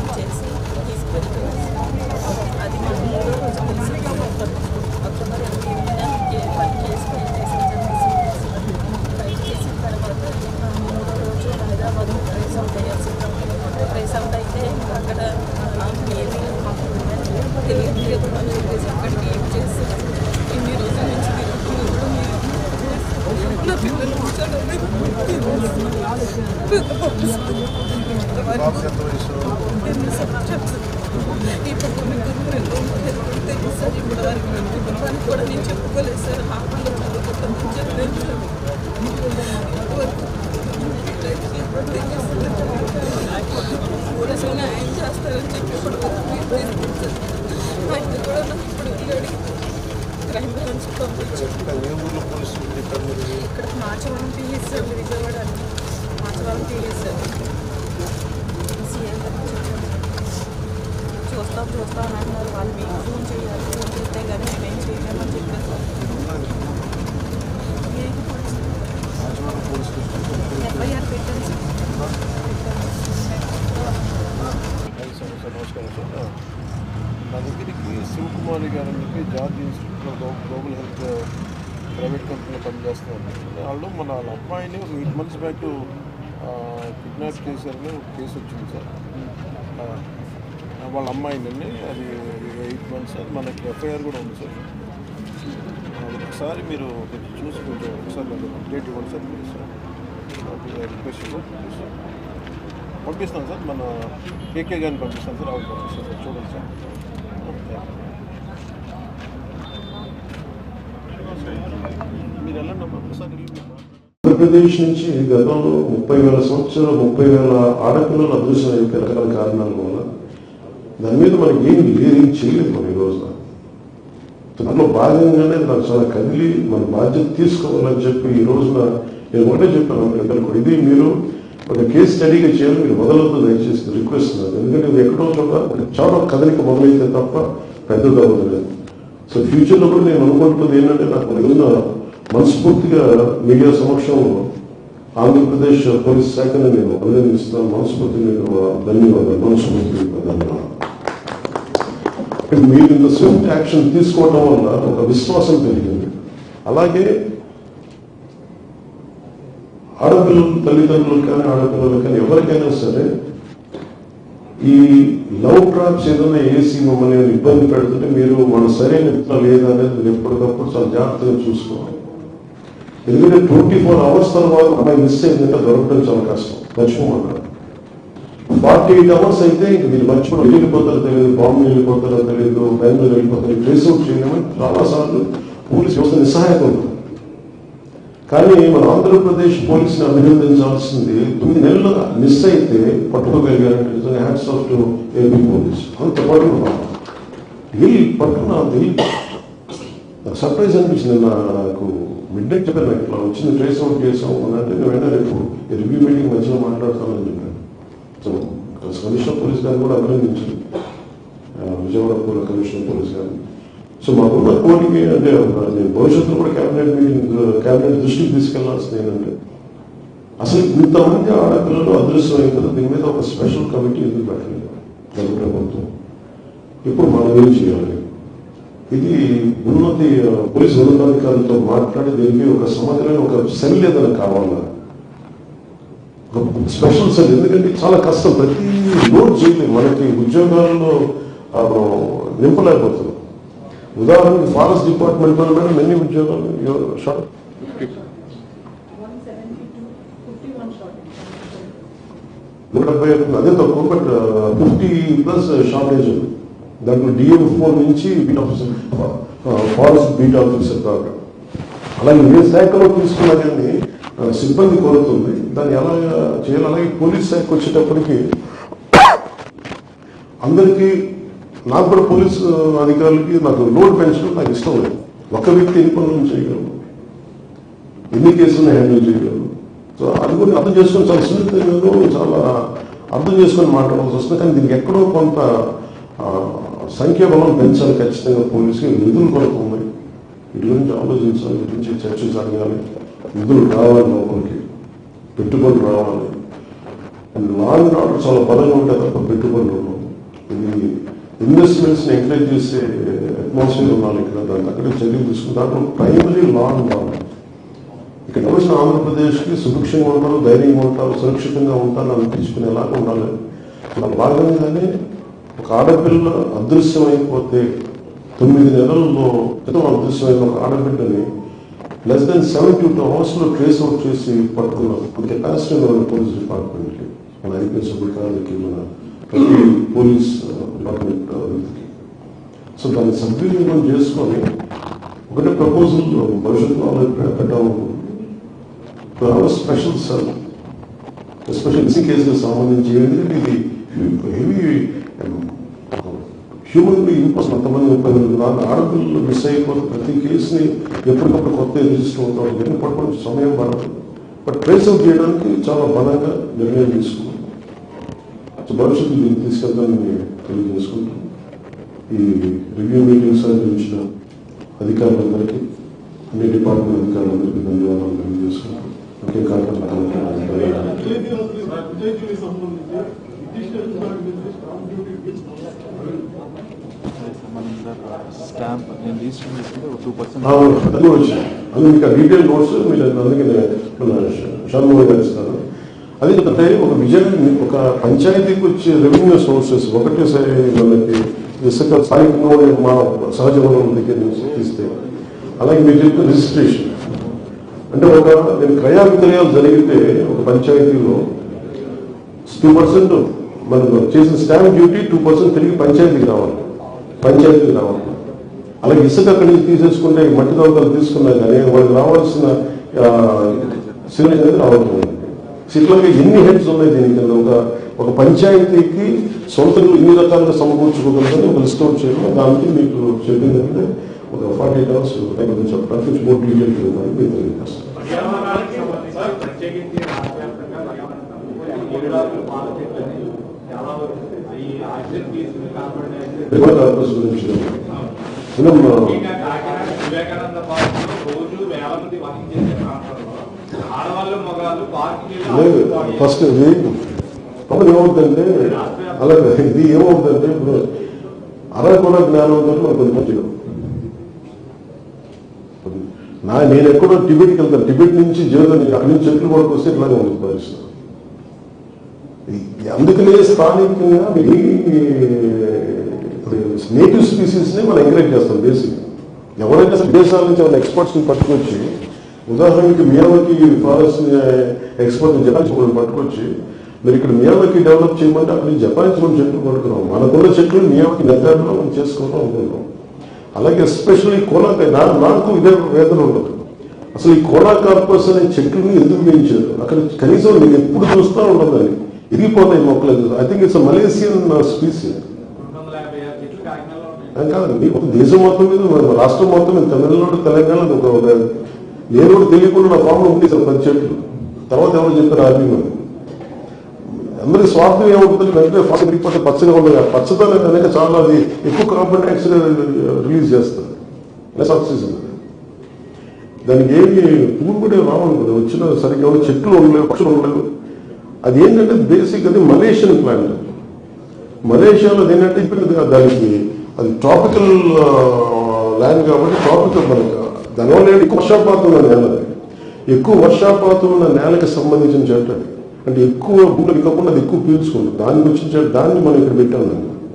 Pack చేసి తీసుకెళ్తారు. అది మనం 3వ రోజు అక్టోబర్ 8న ఫైల్ కేసు ఫైల్ చేసిన తర్వాత 3వ రోజు హైదరాబాద్ ట్రేస్ అవుట్ అయ్యాల్సి ట్రేస్ అవుట్ అయితే అక్కడ ఏమీ మాకు తెలియదు అని చెప్పేసి అక్కడికి ఏం చేసి ఇన్ని రోజుల నుంచి నా పిల్లలు ఈ తెలుసు సార్. ఇప్పుడు వారికి నా కుటుంబానికి కూడా నేను చెప్పుకోలేదు సార్. హాస్పిటల్లో చదువుకుంటాను పోలీసులు న్యాయం చేస్తారని చెప్పి ఇప్పుడు ఆయన కూడా నాకు ఇప్పుడు వెళ్ళాడు క్రైమ్ బ్రాంచ్ పంపించారు. ఇక్కడ Machavaram PS sir, Vijayawada Machavaram PS sir. CM చూస్తాం అని అన్నారు. వాళ్ళు మీకు ఫోన్ చేయాలి, ఫోన్ చేస్తే కానీ మేమేం చేయలేమని చెప్పారు సార్. ఎఫ్ఐఆర్ పెట్టాను సార్. నమస్కారం సార్. నా దగ్గరికి శివకుమారి గారు అని చెప్పి జార్జ్ ఇన్స్టిట్యూట్లో గ్లోబల్ హెల్త్ ప్రైవేట్ కంపెనీలో పనిచేస్తున్నారు. వాళ్ళు వాళ్ళ అబ్బాయిని ఒక 8 months బ్యాక్ కిడ్నాప్ చేశారని ఒక కేసు వచ్చింది సార్. వాళ్ళ అమ్మాయిని అది 8 months, అది మనకి ఎఫ్ఐఆర్ కూడా ఉంది సార్. ఒకసారి మీరు చూసి కొంచెం ఒకసారి నాకు అప్డేట్ ఇవ్వండి sir. Please sir, request sir. పంపిస్తాను సార్, మన కేకే గారిని పంపిస్తాను సార్. ఆవిడ పంపిస్తాను సార్, చూడండి సార్. మీరు వెళ్ళండి ఒకసారి. ఆంధ్రప్రదేశ్ నుంచి గతంలో 30,000 సంవత్సరాలు 30,000 ఆడపిల్లలు అదృశ్యం అయిపోయి రకరకాల కారణాల వల్ల దాని మీద మనకి ఏం చేయలేదు మనం ఈ రోజున. దాంట్లో భాగంగానే నాకు చాలా కదిలి మన బాధ్యత తీసుకోవాలని చెప్పి ఈ రోజున నేను ఒకటే చెప్పాను అందరికీ కూడా, ఇది మీరు ఒక కేసు స్టడీగా చేయాలి, మీరు మొదలవుతూ దయచేసి రిక్వెస్ట్ ఉన్నారు. ఎందుకంటే ఇది ఎక్కడో చోట చాలా కదలిక మొదలైతే తప్ప పెద్దది అవ్వలేదు. సో ఫ్యూచర్లో కూడా నేను అనుకుంటున్నది ఏంటంటే, నాకు రోజున మనస్ఫూర్తిగా మీడియా సమక్షంలో ఆంధ్రప్రదేశ్ పోలీస్ శాఖను నేను అభినందిస్తున్నాను. మనస్ఫూర్తిగా ధన్యవాదాలు. మీరు ఇంత స్విఫ్ట్ యాక్షన్ తీసుకోవడం వల్ల ఒక విశ్వాసం పెరిగింది. అలాగే ఆడపిల్లలు తల్లిదండ్రులు కానీ ఆడపిల్లలు కానీ ఎవరికైనా సరే ఈ లవ్ ట్రాప్స్ ఏదైనా వేసి మమ్మల్ని ఇబ్బంది పెడుతుంటే మీరు మన సరైన విత్తనాలు లేదా అనేది మీరు ఎప్పటికప్పుడు చాలా జాగ్రత్తగా చూసుకోవాలి. ఎందుకంటే 24 hours తర్వాత అమ్మాయి మిస్ అయిందంటే దొరకడం చాలా కష్టం. మర్చిపోమన్నారు. 48 hours అయితే ఇంక మీరు మర్చిపోవడం, వెళ్ళిపోతారో తెలియదు, బాంబే వెళ్ళిపోతారో తెలియదు, బెంగళూరు వెళ్ళిపోతారో, ట్రేస్ అవుట్ చేయలేమని చాలాసార్లు పోలీస్ వ్యవస్థ నిస్సహాయంగా ఉంటుంది. కానీ మన ఆంధ్రప్రదేశ్ పోలీసుని అభినందించాల్సింది 9 నెలలు మిస్ అయితే పట్టుకోగలిగారంటే నిజంగా hats off to AP police. అంత పట్టుకున్న సర్ప్రైజ్ అనిపించింది. నాకు మిడ్ నైట్ చెప్పాను, నాకు ఇట్లా వచ్చింది, ట్రేస్ అవుట్ చేసాం అంటే నేను వెంటనే రేపు రివ్యూ మీటింగ్ మధ్యలో మాట్లాడతానని చెప్పాను. సో కమిషనర్ పోలీస్ గారిని కూడా అభినందించాను, విజయవాడ కమిషనర్ పోలీస్ గారిని. సో మాకున్న కోరిక అంటే నేను భవిష్యత్తులో కూడా క్యాబినెట్ దృష్టికి తీసుకెళ్లాల్సింది ఏంటంటే, అసలు ఇంతమంది ఆడపిల్లలు అదృశ్యం అయింది కదా, దీని మీద ఒక స్పెషల్ కమిటీ ఎందుకు పెట్టలేదు కేంద్ర ప్రభుత్వం? ఇప్పుడు మనం ఏం చేయాలి? ఇది పోలీసు ఉన్నతాధికారులతో మాట్లాడి దీనికి ఒక సమగ్రమైన ఒక సెల్ ఏదైనా కావాలా, ఒక స్పెషల్ సెల్. ఎందుకంటే చాలా కష్టం, ప్రతి లోడ్ చేయలేదు, మనకి ఉద్యోగాల్లో నింపలేకపోతున్నాం. ఉదాహరణకి ఫారెస్ట్ డిపార్ట్మెంట్ లో మేడం ఎన్ని ఉద్యోగాలు షార్ట్? 170 అదే తక్కువ, బట్ 50+ షార్టేజ్ ఉంది. దాంట్లో DM4 నుంచి beat officer, forest beat officer దాకా. అలాగే ఏ శాఖలో తీసుకున్నా కానీ సిబ్బంది కోరుతుంది, దాన్ని ఎలా చేయాలి. అలాగే పోలీస్ శాఖ వచ్చేటప్పటికి అందరికీ, నాకు కూడా పోలీసు అధికారులకి నాకు లోడ్ పెంచడం నాకు ఇష్టం లేదు. ఒక వ్యక్తి ఎన్ని పనులు చేయగలరు, ఎన్ని కేసులను హ్యాండిల్ చేయగలరు. సో అది కూడా అర్థం చేసుకొని చాలా సున్నితంగా చాలా అర్థం చేసుకొని మాట్లాడాల్సి వస్తుంది. కానీ దీనికి ఎక్కడో కొంత సంఖ్యాబలం పెంచాలి ఖచ్చితంగా. పోలీసుకి నిధులు కొరకు ఉన్నాయి, వీటి గురించి ఆలోచించాలి, వీటి గురించి చర్చ జరగాలి. నిధులు రావాలి, లోపలికి పెట్టుబడులు రావాలి. అండ్ లా అండ్ ఆర్డర్ చాలా బలంగా ఉంటాయి తప్ప పెట్టుబడులు ఉండవు. ఇది ఇన్వెస్ట్మెంట్స్ని ఎంకరేజ్ చేసే అట్మాస్ఫియర్ ఉండాలి ఇక్కడ. దాన్ని అక్కడే చర్యలు తీసుకుని దాంట్లో ప్రైమరీ లా అండ్ ఆర్డర్. ఇక్కడ వచ్చిన ఆంధ్రప్రదేశ్కి సుభిక్షంగా ఉంటారు, ధైర్యంగా ఉంటారు, సురక్షితంగా ఉంటారు అనిపించుకునేలాగా ఉండాలి. అలా భాగంగానే ఒక ఆడపిల్ల అదృశ్యం అయిపోతే 9 నెలల్లో అదృశ్యమైన ఒక ఆడబిడ్డని less than 72 hours trace out చేసి పట్టుకున్నాం. అది కెపాసిటీ మన పోలీస్ డిపార్ట్మెంట్కి, మన ఐపీఎస్ అధికారులకి, మన ప్రతి పోలీస్ డిపార్ట్మెంట్ వ్యక్తికి. సో దాన్ని సద్వినియోగం చేసుకొని ఒకటే ప్రపోజల్ భవిష్యత్తులో పెట్టాము. స్పెషల్ సెల్ ఎస్పెషల్ మిస్సింగ్ కేసులకు సంబంధించి ఏంటంటే ఇది హెవీ హ్యూమన్లీ ఇంపాసిబుల్. అంతమంది ఆడపిల్లలు మిస్ అయిపోతే ప్రతి కేసుని ఎప్పటికప్పుడు కొత్త రిజిస్టర్ అవుతాం. ఇవన్నీ పట్టుకోవడం సమయం పడదు. బట్ ట్రేస్ అవుట్ చేయడానికి చాలా బలంగా నిర్ణయం తీసుకున్నాం. సో భవిష్యత్తు దీన్ని తీసుకెళ్తానని తెలియజేసుకుంటాం. ఈ రివ్యూ మీటింగ్స్ అందించిన అధికారులందరికీ, అన్ని డిపార్ట్మెంట్ అధికారులందరికీ ధన్యవాదాలు తెలియజేసుకుంటాం. ముఖ్య కార్యక్రమం స్టాంప్ నేను రిజిస్టర్ చేసుకుంటే 2% అది వచ్చింది. అది మీకు ఆ డీటెయిల్ నోట్స్ మీరు అందుకే షణ్ముఖ గారు ఇస్తారు. అది అంటే ఒక ఒక పంచాయతీకి వచ్చే రెవెన్యూ సోర్సెస్ ఒకటే సరే మనకి ఇసుక స్థానికంగా మా సహజ వనరుల దగ్గర నుంచి తీస్తే, అలాగే మీరు చెప్పిన రిజిస్ట్రేషన్ అంటే నేను క్రయ విక్రయాలు జరిగితే ఒక పంచాయతీలో 2% మనం చేసిన స్టాంప్ డ్యూటీ 2% తిరిగి పంచాయతీకి రావాలి. అలాగే ఇసుక అక్కడి నుంచి తీసేసుకుంటే మట్టి దొంగలు తీసుకున్నా కానీ వాళ్ళకి రావాల్సిన సిలిండర్ అనేది రావట్లేదు. ఇట్లాగే ఎన్ని హెడ్స్ ఉన్నాయి దీని కింద? ఒక పంచాయతీకి సొంతంగా ఇన్ని రకాలుగా సమకూర్చుకోగలదని ఒక లిస్ట్ అవుట్ చేయడం. దానికి మీకు చెప్పింది అంటే ఒక 48 hours చెప్పడానికి మోర్ డీటెయిల్ మీకు తెలియజేస్తాను. గురించి ఫస్ట్ ఇది ఏమవుతుందంటే అలాగే ఇది ఏమవుతుందంటే ఇప్పుడు అరకొర జ్ఞానం ఉందంటే మనకు కొద్ది మంచిగా నేను ఎక్కడో టిబెట్కి వెళ్తాను. టిబెట్ నుంచి జీవితం అక్కడి నుంచి చెట్లు కొడుకు వస్తే ఇట్లాగే ఉంది పరిస్థితి. అందుకనే స్థానికంగా నేటివ్ స్పీసీస్ని మనం ఎంకరేజ్ చేస్తాం. బేసిక్ ఎవరైతే దేశాల నుంచి ఏమైనా ఎక్స్పర్ట్స్ని పట్టుకొచ్చి, ఉదాహరణకి మియావాకి ఫారెస్ట్ ఎక్స్పర్ట్ జపాన్ పట్టుకొచ్చి మీరు ఇక్కడ మియావాకి డెవలప్ చేయమంటే అక్కడ నుంచి జపాన్ నుంచి మనం చెట్లు పడుతున్నాం. మనకున్న చెట్లు మియావాకి దగ్గరలో మనం చేసుకోవడం అనుకుంటాం. అలాగే ఎస్పెషల్లీ కోలాకాయ నాకు ఇదే వేదన ఉండదు. అసలు ఈ కోలా కార్పస్ అనే చెట్లని ఎందుకు పెంచారు? అక్కడ కనీసం నేను ఎప్పుడు చూస్తూ ఉండదని ఇరిగిపోతాయి మొక్కలు. ఐ థింక్ ఇట్స్ మలేసియన్ స్పీసీస్ కాదండి. ఒక దేశం మొత్తం మీద, రాష్ట్రం మొత్తం మీద, తమిళనాడు, తెలంగాణ నేను కూడా తెలియకుండా నా ఫామ్లో ఉంది సార్ 10 చెట్లు. తర్వాత ఎవరు చెప్పారు ఆర్మీ అందరి స్వార్థం ఏమవుతుంది? వెంటనే ఫస్ట్ రిపోర్ట్ పచ్చగా ఉండదు. పచ్చదనం అనేది చాలా అది ఎక్కువ కార్బన్ డైఆక్సైడ్ రిలీజ్ చేస్తుంది. Plus oxygen. దానికి ఏమి పువ్వులు కూడా రావాలి కదా. వచ్చిన సరిగ్గా చెట్లు ఉండలేవు, పక్షులు ఉండలేవు. అది ఏంటంటే బేసిక్ అది మలేషియన్ ప్లాంట్. మలేషియాలో ఏంటంటే ఇప్పుడు దానికి అది ట్రాపికల్ ల్యాండ్ కాబట్టి ట్రాపికల్ మనకు దానివల్ల ఎక్కువ వర్షాపాతం ఉన్న నేల. ఎక్కువ వర్షాపాతం ఉన్న నేలకి సంబంధించిన చెట్టు. అంటే ఎక్కువ భూములు ఇవ్వకుండా అది ఎక్కువ పీల్చుకుంటుంది. దాన్ని వచ్చిన దాన్ని మనం ఇక్కడ పెట్టాం.